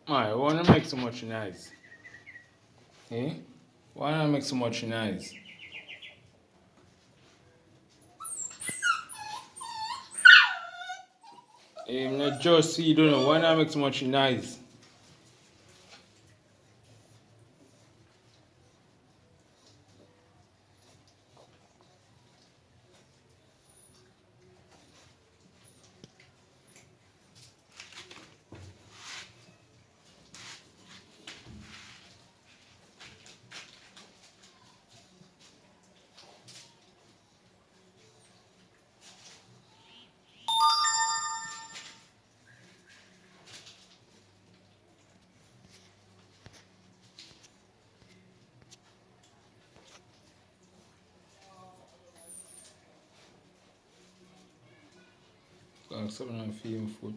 My, why not make so much noise? Eh? Why not make so much noise? Not just see, you don't know. Why not make so much noise? Seven and film food.